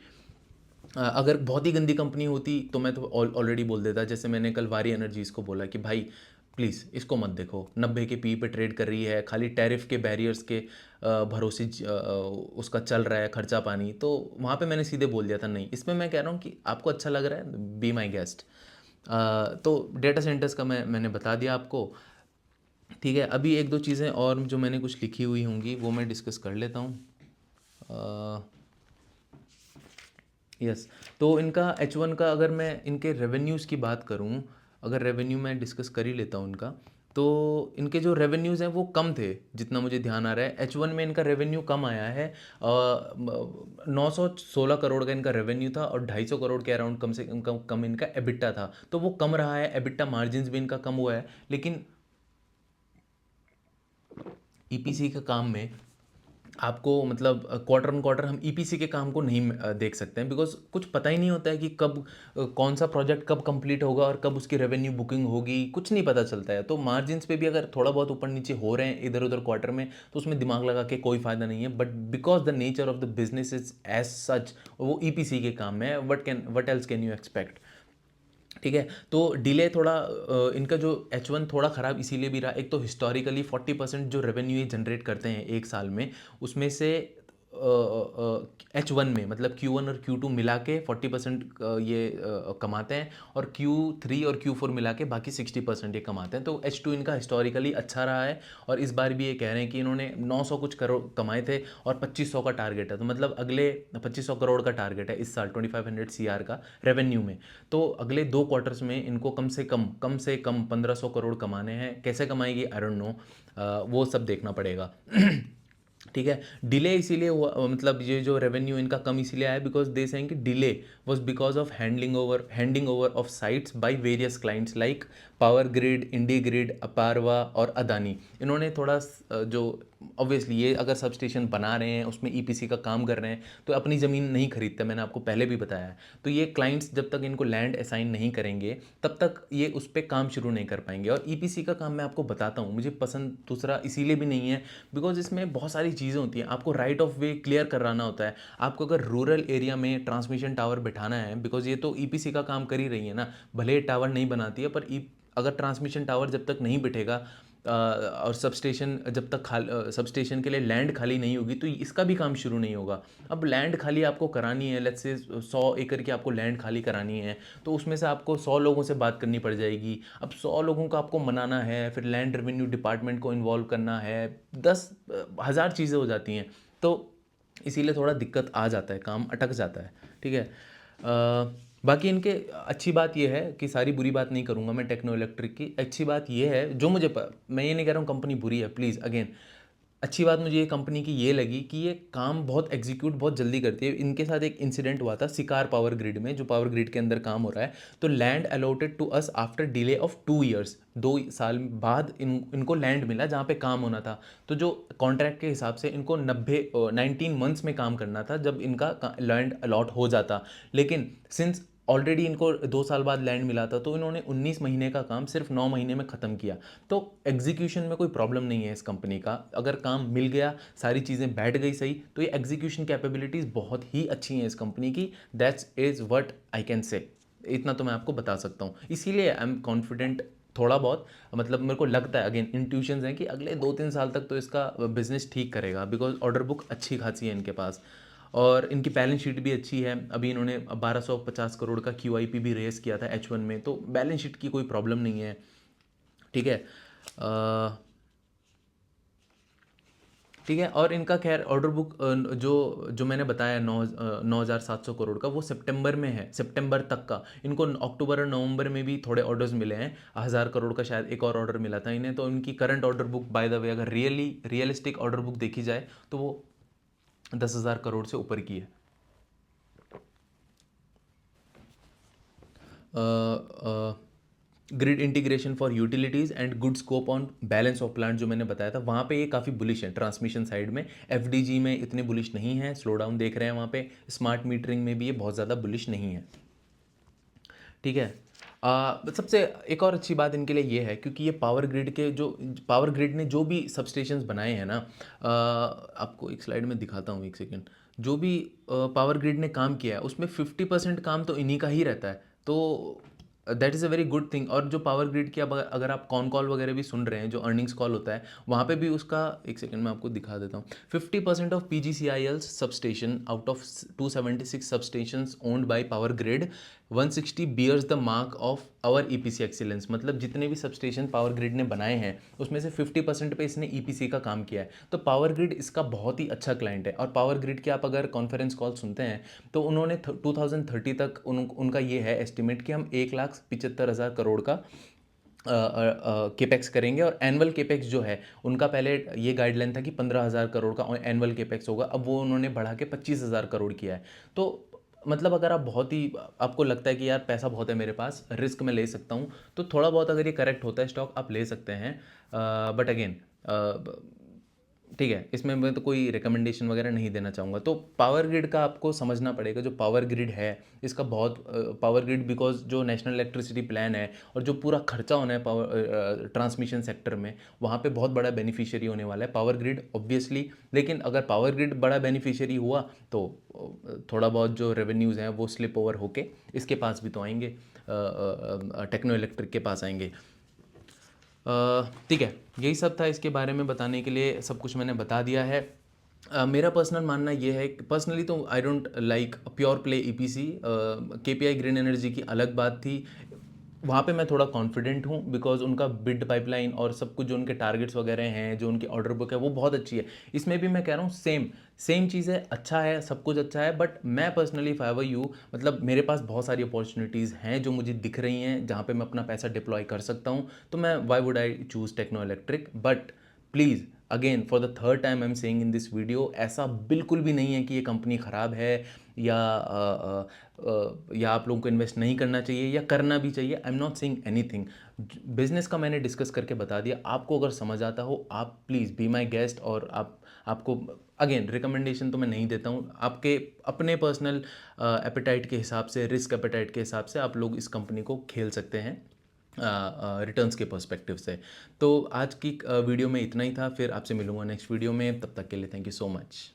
अगर बहुत ही गंदी कंपनी होती तो मैं तो ऑलरेडी बोल देता, जैसे मैंने कल वारी एनर्जीज़ को बोला कि भाई प्लीज़ इसको मत देखो, 90 के पी पे ट्रेड कर रही है, खाली टैरिफ के बैरियर्स के भरोसे उसका चल रहा है खर्चा पानी, तो वहाँ पे मैंने सीधे बोल दिया था नहीं। इसमें मैं कह रहा हूँ कि आपको अच्छा लग रहा है, बी माई गेस्ट। तो डेटा सेंटर्स का मैंने बता दिया आपको। ठीक है, अभी एक दो चीज़ें और जो मैंने कुछ लिखी हुई होंगी वो मैं डिस्कस कर लेता हूँ। यस, तो इनका H1 का, अगर मैं इनके रेवेन्यूज़ की बात करूं, अगर रेवेन्यू मैं डिस्कस कर ही लेता हूं इनका, तो इनके जो रेवेन्यूज़ हैं वो कम थे, जितना मुझे ध्यान आ रहा है। H1 में इनका रेवेन्यू कम आया है, 916 करोड़ का इनका रेवेन्यू था, और 250 करोड़ के अराउंड कम से कम इनका एबिटा था, तो वो कम रहा है, एबिटा मार्जिन्स भी इनका कम हुआ है। लेकिन ईपीसी के काम में आपको मतलब क्वार्टर ऑन क्वार्टर हम ईपीसी के काम को नहीं देख सकते हैं, बिकॉज कुछ पता ही नहीं होता है कि कब कौन सा प्रोजेक्ट कब कंप्लीट होगा और कब उसकी रेवेन्यू बुकिंग होगी, कुछ नहीं पता चलता है। तो मार्जिन्स पे भी अगर थोड़ा बहुत ऊपर नीचे हो रहे हैं इधर उधर क्वार्टर में, तो उसमें दिमाग लगा के कोई फ़ायदा नहीं है। But because the nature of the business is as such, वो ईपीसी के काम में है, what else can you expect. ठीक है, तो डिले थोड़ा इनका जो H1 थोड़ा ख़राब इसीलिए भी रहा, एक तो हिस्टोरिकली 40% जो रेवेन्यू ये जनरेट करते हैं एक साल में, उसमें से H1 में मतलब Q1 और Q2 मिला के 40% ये कमाते हैं, और Q3 और Q4 मिला के बाकी 60% ये कमाते हैं। तो H2 इनका हिस्टोरिकली अच्छा रहा है, और इस बार भी ये कह रहे हैं कि इन्होंने 900 कुछ करोड़ कमाए थे और 2500 का टारगेट है, तो मतलब अगले 2500 करोड़ का टारगेट है इस साल 2500 CR का रेवेन्यू में। तो अगले 2 क्वार्टर्स में इनको कम से कम 1500 करोड़ कमाने हैं। कैसे कमाएगी आई डोंट नो, वो सब देखना पड़ेगा। ठीक है, डिले इसीलिए हुआ, मतलब ये जो रेवेन्यू इनका कम इसीलिए आया, बिकॉज दे सेइंग कि delay was because of handing over of sites by various clients like Power Grid, IndiGrid, Apraava और अदानी। इन्होंने थोड़ा जो ऑब्वियसली ये अगर सब स्टेशन बना रहे हैं, उसमें ईपीसी का काम कर रहे हैं, तो अपनी ज़मीन नहीं खरीदते, मैंने आपको पहले भी बताया है। तो ये क्लाइंट्स जब तक इनको लैंड असाइन नहीं करेंगे, तब तक ये उस पर काम शुरू नहीं कर पाएंगे। और ईपीसी का काम मैं आपको बताता हूँ, मुझे पसंद दूसरा इसीलिए भी नहीं है, बिकॉज इसमें बहुत सारी चीज़ें होती हैं, आपको राइट ऑफ वे क्लियर कराना होता है। आपको अगर रूरल एरिया में ट्रांसमिशन टावर बिठाना है, बिकॉज ये तो ईपीसी का काम कर ही रही है ना, भले टावर नहीं बनाती है, पर अगर ट्रांसमिशन टावर जब तक नहीं बिठेगा, और सबस्टेशन जब तक सबस्टेशन के लिए लैंड खाली नहीं होगी तो इसका भी काम शुरू नहीं होगा। अब लैंड खाली आपको करानी है, लेट्स से 100 एकड़ की आपको लैंड खाली करानी है, तो उसमें से आपको 100 लोगों से बात करनी पड़ जाएगी। अब 100 लोगों को आपको मनाना है, फिर लैंड रेवेन्यू डिपार्टमेंट को इन्वॉल्व करना है, 10,000 चीज़ें हो जाती हैं। तो इसीलिए थोड़ा दिक्कत आ जाता है, काम अटक जाता है। ठीक है। बाकी इनके अच्छी बात ये है कि सारी बुरी बात नहीं करूँगा मैं टेक्नो इलेक्ट्रिक की। अच्छी बात ये है जो मैं ये नहीं कह रहा हूँ कंपनी बुरी है, प्लीज़ अगेन। अच्छी बात मुझे ये कंपनी की ये लगी कि ये काम बहुत एग्जीक्यूट बहुत जल्दी करती है। इनके साथ एक इंसिडेंट हुआ था सिकार पावर ग्रिड में, जो पावर ग्रिड के अंदर काम हो रहा है। तो land allotted to us after delay of 2 years, 2 साल बाद इनको लैंड मिला जहाँ पे काम होना था। तो जो कॉन्ट्रैक्ट के हिसाब से इनको 19 मंथ्स में काम करना था जब इनका लैंड अलॉट हो जाता। लेकिन सिंस ऑलरेडी इनको 2 साल बाद लैंड मिला था, तो इन्होंने 19 महीने का काम सिर्फ 9 महीने में ख़त्म किया। तो एग्जीक्यूशन में कोई प्रॉब्लम नहीं है इस कंपनी का। अगर काम मिल गया, सारी चीज़ें बैठ गई सही, तो ये एग्जीक्यूशन कैपेबिलिटीज़ बहुत ही अच्छी हैं इस कंपनी की। That's is what I can say. इतना तो मैं आपको बता सकता हूँ, इसीलिए आई एम कॉन्फिडेंट थोड़ा बहुत। मतलब मेरे को लगता है, अगेन इंट्यूशंस हैं, कि अगले 2-3 साल तक तो इसका बिजनेस ठीक करेगा, बिकॉज ऑर्डर बुक अच्छी खासी है इनके पास। और इनकी बैलेंस शीट भी अच्छी है। अभी इन्होंने 1250 करोड़ का QIP भी रेस किया था H1 में, तो बैलेंस शीट की कोई प्रॉब्लम नहीं है। ठीक है। ठीक है। और इनका खैर ऑर्डर बुक जो जो मैंने बताया 9,700 करोड़ का, वो सितंबर में है, सितंबर तक का। इनको अक्टूबर और नवंबर में भी थोड़े ऑर्डर्स मिले हैं, 1,000 करोड़ का शायद एक और ऑर्डर मिला था इन्हें। तो इनकी current order book, by the way, अगर रियलिस्टिक ऑर्डर बुक देखी जाए तो वो 10,000 करोड़ से ऊपर की है। Grid integration for utilities and good scope on balance of plant, जो मैंने बताया था, वहाँ पे ये काफ़ी बुलिश है ट्रांसमिशन साइड में। FDG में इतने बुलिश नहीं है, स्लो डाउन देख रहे हैं वहाँ पे। स्मार्ट मीटरिंग में भी ये बहुत ज़्यादा बुलिश नहीं है। ठीक है। सबसे एक और अच्छी बात इनके लिए ये है, क्योंकि ये पावर ग्रिड ने जो भी सबस्टेशंस बनाए हैं ना, आपको एक स्लाइड में दिखाता हूँ, एक सेकेंड। जो भी पावर ग्रिड ने काम किया है उसमें 50% काम तो इन्हीं का ही रहता है। तो that is a very good thing. और जो पावर ग्रिड की, अब अगर आप कॉन कॉल वगैरह भी सुन रहे हैं, जो अर्निंग्स कॉल होता है, वहाँ पे भी उसका, एक सेकंड में आपको दिखा देता हूँ। 50% ऑफ PGCIL's substation out of 276 substations owned by power grid, 160 bears the mark of our EPC excellence. मतलब जितने भी सबस्टेशन पावर ग्रिड ने बनाए हैं उसमें से 50% पे इसने EPC का काम किया है। तो पावर ग्रिड इसका बहुत ही अच्छा क्लाइंट है। और पावर ग्रिड के आप अगर कॉन्फ्रेंस कॉल सुनते हैं तो उन्होंने 2030 तक उनका ये है एस्टिमेट कि हम 1,75,000 करोड़ का केपेक्स करेंगे। और एनुअल केपेक्स जो है उनका, पहले ये गाइडलाइन था कि 15,000 करोड़ का एनुअल केपेक्स होगा, अब वो उन्होंने बढ़ा के 25,000 करोड़ किया है। तो मतलब अगर आप बहुत ही, आपको लगता है कि यार पैसा बहुत है मेरे पास, रिस्क में ले सकता हूँ, तो थोड़ा बहुत अगर ये करेक्ट होता है स्टॉक, आप ले सकते हैं। बट अगेन, ठीक है, इसमें मैं तो कोई रिकमेंडेशन वगैरह नहीं देना चाहूँगा। तो पावर ग्रिड का आपको समझना पड़ेगा, जो पावर ग्रिड है इसका बहुत, पावर ग्रिड बिकॉज जो नेशनल इलेक्ट्रिसिटी प्लान है और जो पूरा खर्चा होना है पावर ट्रांसमिशन सेक्टर में, वहाँ पे बहुत बड़ा बेनिफिशियरी होने वाला है पावर ग्रिड ऑब्वियसली। लेकिन अगर पावर ग्रिड बड़ा बेनिफिशियरी हुआ तो थोड़ा बहुत जो रेवेन्यूज़ हैं वो स्लिप ओवर होके इसके पास भी तो आएंगे, टेक्नो इलेक्ट्रिक के पास आएंगे। ठीक है, यही सब था इसके बारे में बताने के लिए, सब कुछ मैंने बता दिया है। मेरा पर्सनल मानना ये है कि पर्सनली तो I don't like pure play EPC। KPI green energy की अलग बात थी, वहाँ पे मैं थोड़ा कॉन्फिडेंट हूँ बिकॉज उनका बिड पाइपलाइन और सब कुछ, जो उनके टारगेट्स वगैरह हैं, जो उनकी ऑर्डर बुक है, वो बहुत अच्छी है। इसमें भी मैं कह रहा हूँ सेम सेम चीज़ है, अच्छा है, सब कुछ अच्छा है। बट मैं personally, if I were you, मतलब मेरे पास बहुत सारी अपॉर्चुनिटीज़ हैं जो मुझे दिख रही हैं जहाँ पे मैं अपना पैसा डिप्लॉय कर सकता हूँ, तो मैं why would I choose Techno electric. But please again for the third time I am saying in this video, ऐसा बिल्कुल भी नहीं है कि ये कंपनी ख़राब है, या आप लोगों को इन्वेस्ट नहीं करना चाहिए या करना भी चाहिए। I am not saying anything. Business का मैंने डिस्कस करके बता दिया, आपको अगर समझ आता हो आप प्लीज़ बी माई गेस्ट। और आपको अगेन रिकमेंडेशन तो मैं नहीं देता हूँ, आपके अपने पर्सनल एपेटाइट के हिसाब से, रिस्क एपेटाइट के हिसाब से आप लोग इस कंपनी को खेल सकते हैं रिटर्न्स के पर्सपेक्टिव से। तो आज की वीडियो में इतना ही था, फिर आपसे मिलूंगा नेक्स्ट वीडियो में, तब तक के लिए थैंक यू सो मच।